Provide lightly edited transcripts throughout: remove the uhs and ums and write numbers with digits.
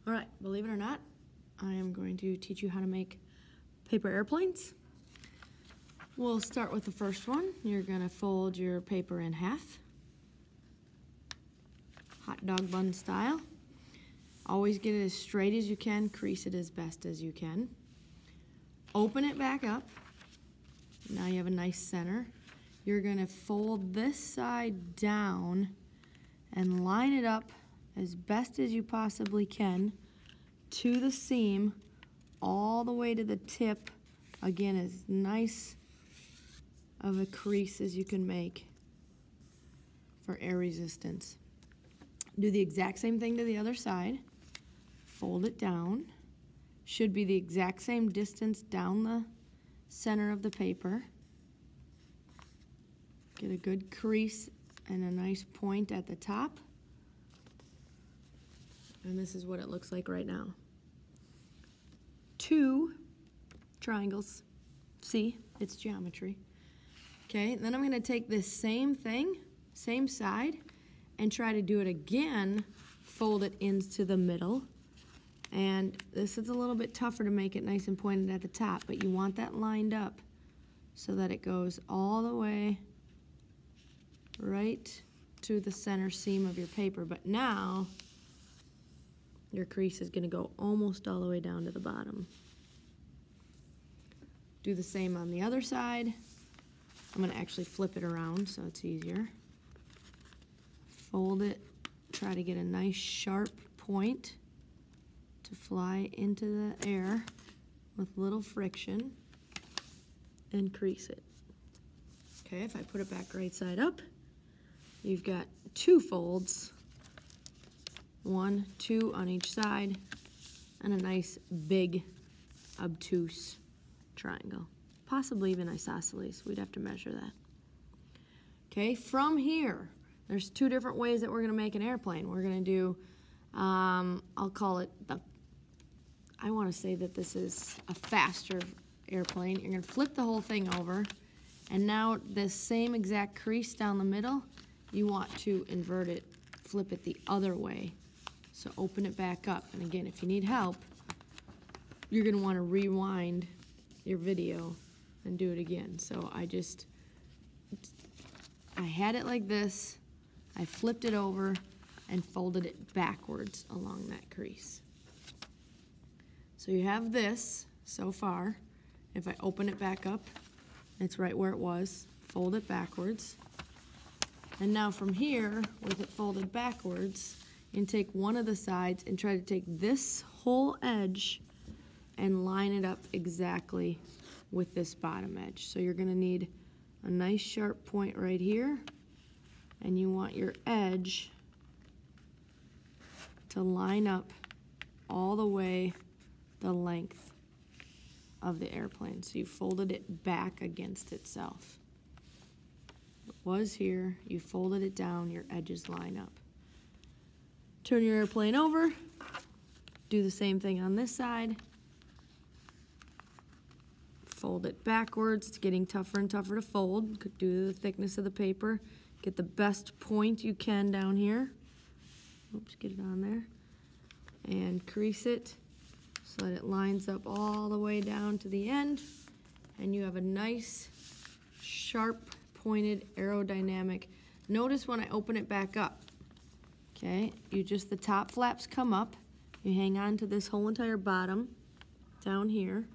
All right, believe it or not, I am going to teach you how to make paper airplanes. We'll start with the first one. You're gonna fold your paper in half, hot dog bun style. Always get it as straight as you can, crease it as best as you can. Open it back up. Now you have a nice center. You're gonna fold this side down and line it up as best as you possibly can to the seam, all the way to the tip. Again, as nice of a crease as you can make for air resistance. Do the exact same thing to the other side. Fold it down. Should be the exact same distance down the center of the paper. Get a good crease and a nice point at the top. And this is what it looks like right now. 2 triangles. See, it's geometry. Okay, then I'm gonna take this same thing, same side, and try to do it again, fold it into the middle. And this is a little bit tougher to make it nice and pointed at the top, but you want that lined up so that it goes all the way right to the center seam of your paper. But now your crease is gonna go almost all the way down to the bottom. Do the same on the other side. I'm gonna actually flip it around so it's easier. Fold it, try to get a nice sharp point to fly into the air with little friction and crease it. Okay, if I put it back right side up, you've got 2 folds, 1, 2 on each side, and a nice big obtuse triangle, possibly even isosceles. We'd have to measure that. Okay, from here, there's 2 different ways that we're gonna make an airplane. We're gonna do, I'll call it I wanna say that this is a faster airplane. You're gonna flip the whole thing over, and now this same exact crease down the middle, you want to invert it, flip it the other way. So open it back up. And again, if you need help, you're gonna wanna rewind your video and do it again. So I had it like this, I flipped it over and folded it backwards along that crease. So you have this so far. If I open it back up, it's right where it was. Fold it backwards. And now from here, with it folded backwards, you can take one of the sides and try to take this whole edge and line it up exactly with this bottom edge. So you're gonna need a nice sharp point right here, and you want your edge to line up all the way the length of the airplane. So you folded it back against itself. It was here, you folded it down, your edges line up. Turn your airplane over, do the same thing on this side. Fold it backwards. It's getting tougher and tougher to fold. Could do the thickness of the paper. Get the best point you can down here. Oops, get it on there. And crease it so that it lines up all the way down to the end. And you have a nice, sharp, pointed, aerodynamic. Notice when I open it back up, okay, the top flaps come up. You hang on to this whole entire bottom down here.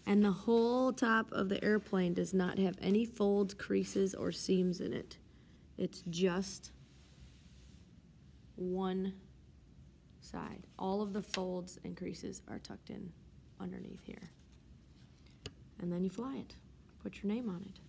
And the whole top of the airplane does not have any folds, creases, or seams in it. It's just one side. All of the folds and creases are tucked in underneath here. And then you fly it. Put your name on it.